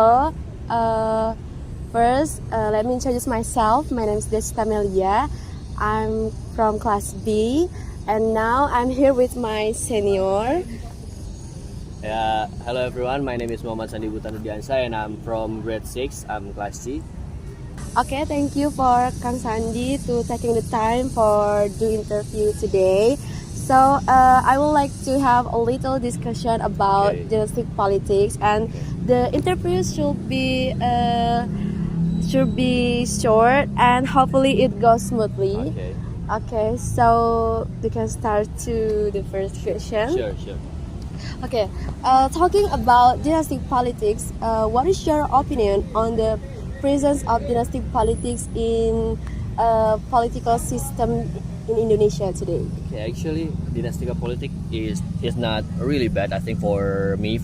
So, first, let me introduce myself. My name is Deswita Amelia. I'm from class B, and now I'm here with my senior. Hello everyone, my name is Muhammad Sandi Butanudiansa and I'm from grade 6, I'm class C. Okay, thank you for Kang Sandi to taking the time for the interview today. So I would like to have a little discussion about domestic politics, and the interview should be short and hopefully it goes smoothly. Okay, so we can start to the first question. Sure. Okay, talking about dynastic politics, what is your opinion on the presence of dynastic politics in political system in Indonesia today? Okay, actually, dynastic politics is not really bad. I think for me,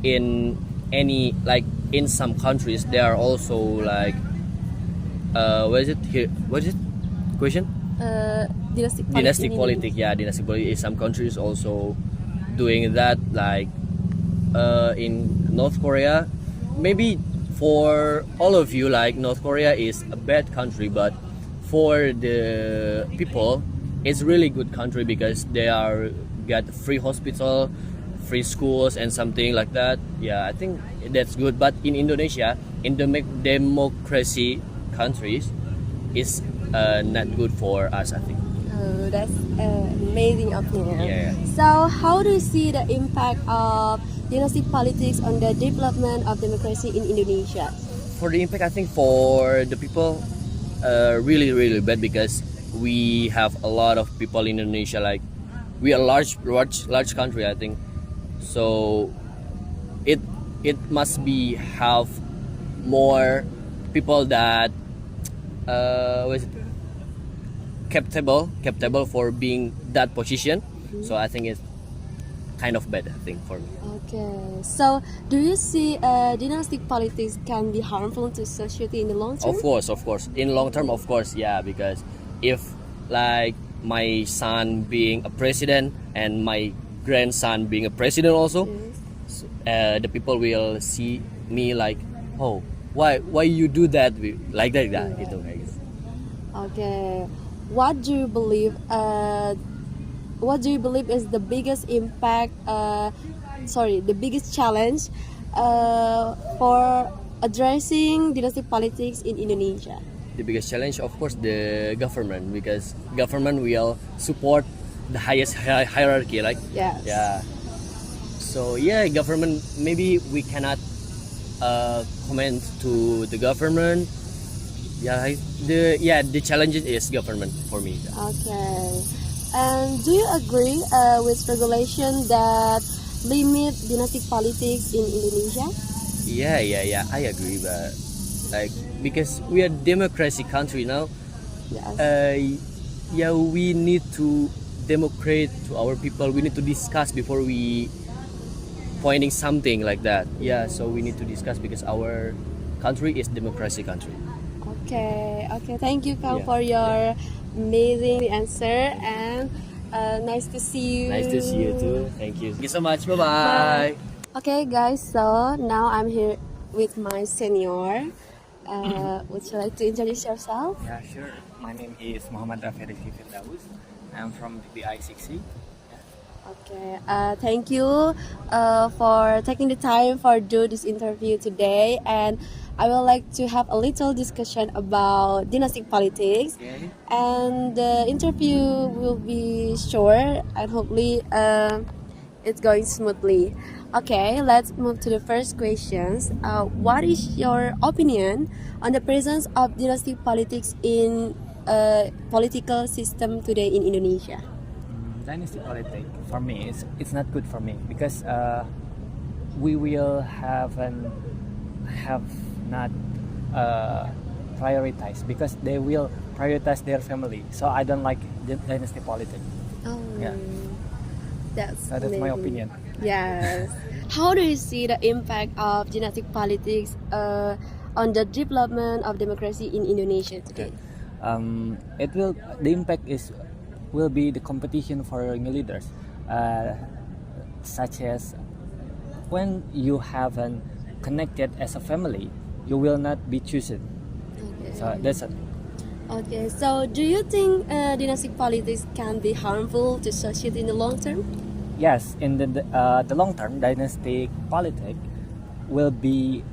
in in some countries there are also what is it here? What is it? Question? Dynastic politics. Yeah, dynastic politics. Some countries also doing that, in North Korea. Maybe for all of you, North Korea is a bad country, but for the people, it's really good country because they are got free hospital, free schools, and something like that. Yeah, I think that's good. But in Indonesia, in the democracy countries, is not good for us, I think. Oh, that's an amazing opinion. Yeah. So, how do you see the impact of dynastic politics on the development of democracy in Indonesia? For the impact, I think for the people, really bad because we have a lot of people in Indonesia. We are large country, I think. So it must be have more people that capable for being that position. So I think it's kind of bad, I think, for me. Okay, so do you see dynastic politics can be harmful to society in the long term? Of course. In long term, of course, yeah. Because if my son being a president and my grandson being a president also, the people will see me oh, why you do that like that, gitu, guys. Okay, what do you believe? What do you believe is the biggest impact? The biggest challenge for addressing dynastic politics in Indonesia? The biggest challenge, of course, the government, because government will support the highest hierarchy, Yes. Yeah. So yeah, government, maybe we cannot comment to the government. The challenge is government for me. Okay. And do you agree with regulation that limit dynastic politics in Indonesia? Yeah, I agree, but because we are democracy country now, Yes. we need to democrate to our people. We need to discuss before we pointing something like that. Yeah, so we need to discuss because our country is democracy country. Okay. Thank you, Kang, for your amazing answer, and nice to see you. Nice to see you too. Thank you. Thank you so much. Bye. Okay, guys. So now I'm here with my senior. Would you like to introduce yourself? Yeah, sure. My name is Muhammad Raffi Firdaus. I'm from BI 6C. Okay, thank you for taking the time for do this interview today, and I would like to have a little discussion about dynastic politics. Okay. And the interview will be short and hopefully it's going smoothly. Okay, let's move to the first questions. What is your opinion on the presence of dynastic politics in political system today in Indonesia? Dynasty politics for me it's not good for me because we will have not prioritize because they will prioritize their family. So I don't like dynasty politics. Oh, Yeah. That's my opinion. Yes. How do you see the impact of dynastic politics on the development of democracy in Indonesia today? The impact will be the competition for new leaders, such as when you haven't connected as a family, you will not be chosen. Okay. So that's it. Okay, so do you think dynastic politics can be harmful to society in the long term? Yes, in the long term, dynastic politics will be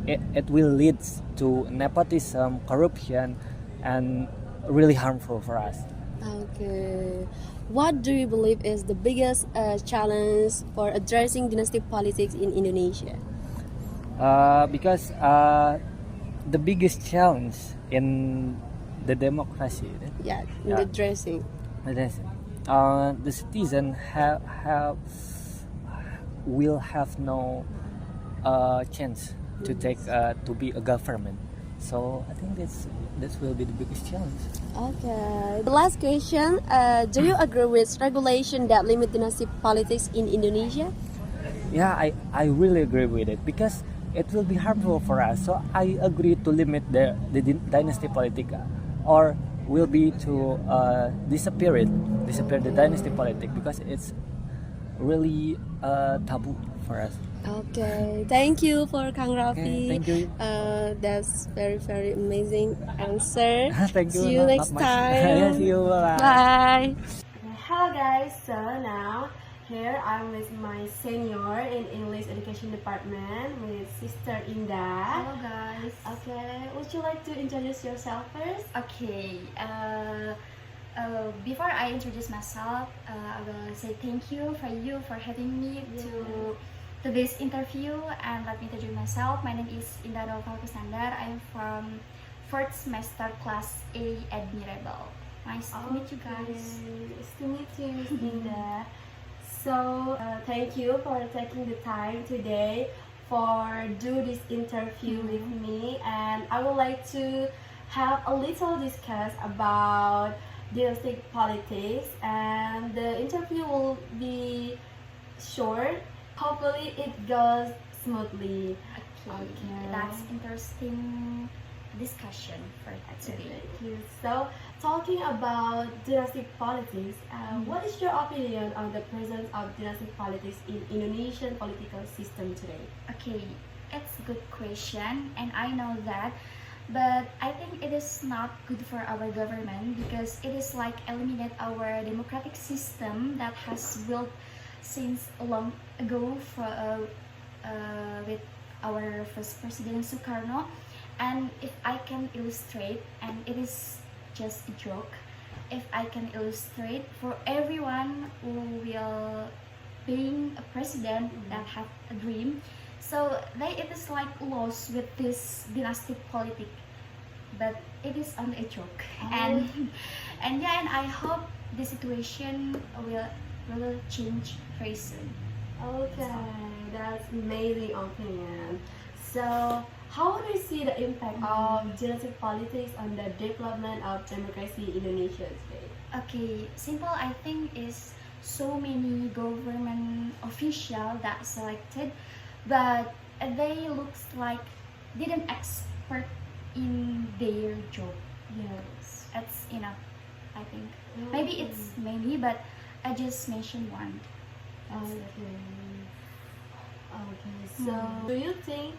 it will lead to nepotism, corruption, and really harmful for us. Okay. What do you believe is the biggest challenge for addressing dynastic politics in Indonesia? Because the biggest challenge in the democracy, Yeah, in Yeah. the dressing. Yes, the citizen will have no chance to take to be a government. So I think that will be the biggest challenge. Okay. The last question: do you agree with regulation that limit dynastic politics in Indonesia? Yeah, I really agree with it because it will be harmful for us. So I agree to limit the dynasty politic, or will be to disappear the dynasty politic because it's really taboo for us. Okay. Thank you for Kang Okay, Raffi. thank you. That's very amazing answer. Thank you. See you next Not much. time. Yeah, see you. Bye. Bye. Hello guys, so now here I'm with my senior in English Education Department with Sister Indah. Hello guys. Okay, would you like to introduce yourself first? Okay. Before I introduce myself, I will say thank you for having me to this interview, and let me introduce myself. My name is Indah Nova Kusandar. I am from fourth semester class A at Mirabel. Nice to meet you guys. Nice to meet you, Miss Indah. So thank you for taking the time today for do this interview with me, and I would like to have a little discuss about dynastic politics, and the interview will be short. Hopefully it goes smoothly. Okay. That's interesting discussion for today. Thank you. So, talking about dynastic politics, what is your opinion on the presence of dynastic politics in Indonesian political system today? Okay, it's a good question, and I know that, but I think it is not good for our government because it is like eliminate our democratic system that has built since long ago with our first president Sukarno. And if I can illustrate, and it is just a joke, if I can illustrate for everyone who will being a president that have a dream, so it is like lost with this dynastic politic, but it is only a joke. And yeah, and I hope the situation will change very soon. Okay, that's amazing opinion. So, how do you see the impact of dynastic politics on the development of democracy in Indonesia today? Okay, simple I think is so many government official that selected, but they looks like didn't expert in their job. Yes. That's enough, I think. Maybe it's many, but I just mentioned one. Okay. Okay. So, do you think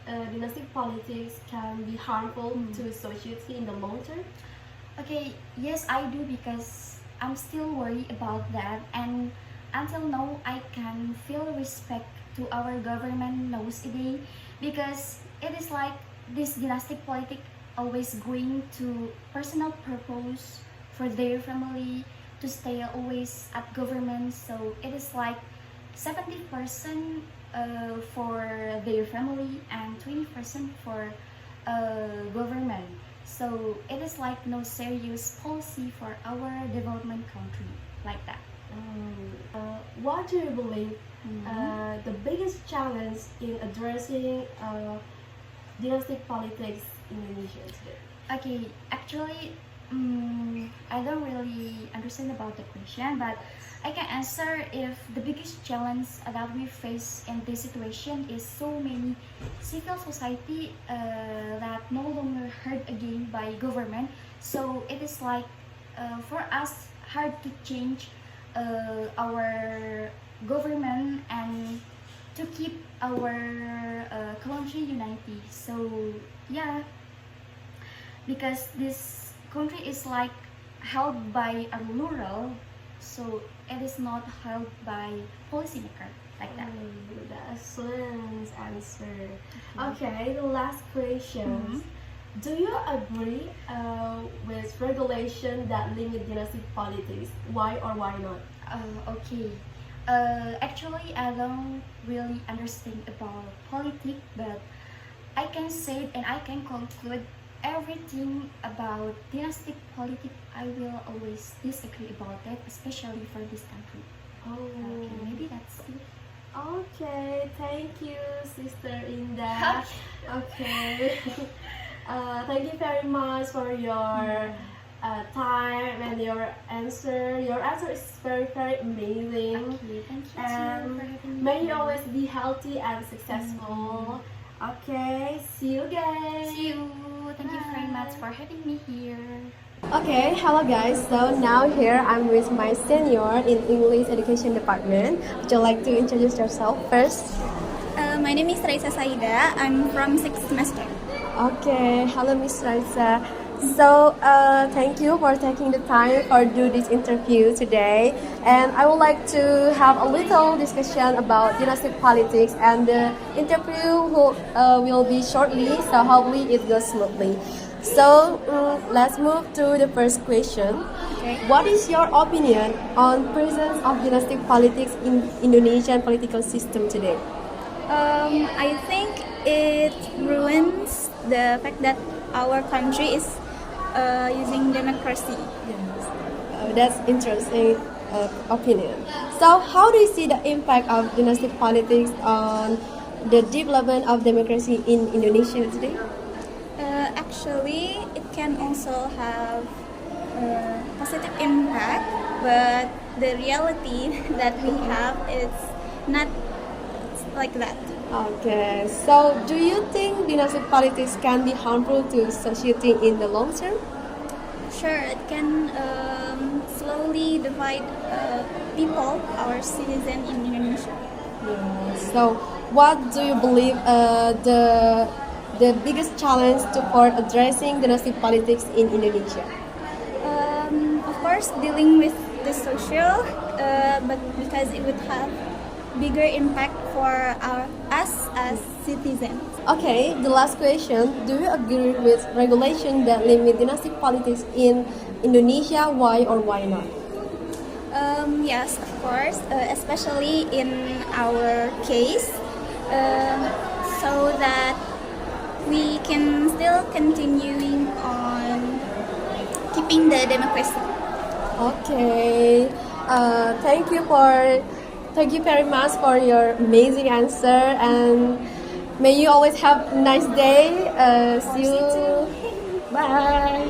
dynastic politics can be harmful to society in the long term? Okay, yes, I do because I'm still worried about that, and until now I can feel respect to our government nowadays because it is like this dynastic politic always going to personal purpose for their family to stay always at government, so it is like 70% for their family and 20% for government. So it is like no serious policy for our development country like that. What do you believe the biggest challenge in addressing dynastic politics in Indonesia today? Okay, actually, I don't really understand about the question, but I can answer if the biggest challenge that we face in this situation is so many civil society that no longer heard again by government. So it is like for us hard to change our government and to keep our country united. So yeah, because this country is like held by a rural, so it is not held by policymaker like that. The excellent answer. Okay, the last question. Do you agree with regulation that limit dynastic politics? Why or why not? Okay. Actually, I don't really understand about politics, but I can say and I can conclude everything about dynastic politics. I will always disagree about that, especially for this country. Okay, maybe that's it. Okay, thank you, Sister Indah. Okay. Thank you very much for your time and your answer. Your answer is very, very amazing. Okay, thank you And too for having me. may you always be healthy and successful. Okay, see you guys. See you. Thank you very much for having me here. Okay, hello guys. So now here I'm with my senior in English Education Department. Would you like to introduce yourself first? My name is Raisa Saida. I'm from 6th semester. Okay, hello Miss Raisa. So thank you for taking the time for do this interview today. And I would like to have a little discussion about dynastic politics, and the interview will be shortly. So hopefully it goes smoothly. So let's move to the first question. Okay. What is your opinion on presence of dynastic politics in Indonesian political system today? I think it ruins the fact that our country is using democracy. That's interesting opinion. So how do you see the impact of dynastic politics on the development of democracy in Indonesia today? Actually, it can also have a positive impact, but the reality that we have is not like that. Okay, so do you think dynastic politics can be harmful to society in the long term? Sure, it can slowly divide people, our citizens in Indonesia. So what do you believe the biggest challenge for addressing dynastic politics in Indonesia? Of course, dealing with the social, but because it would have bigger impact for us as citizens. Okay, the last question. Do you agree with regulation that limit dynastic politics in Indonesia? Why or why not? Yes, of course, especially in our case, so that we can still continuing on keeping the democracy. Okay. Thank you very much for your amazing answer, and may you always have a nice day. See you. Bye.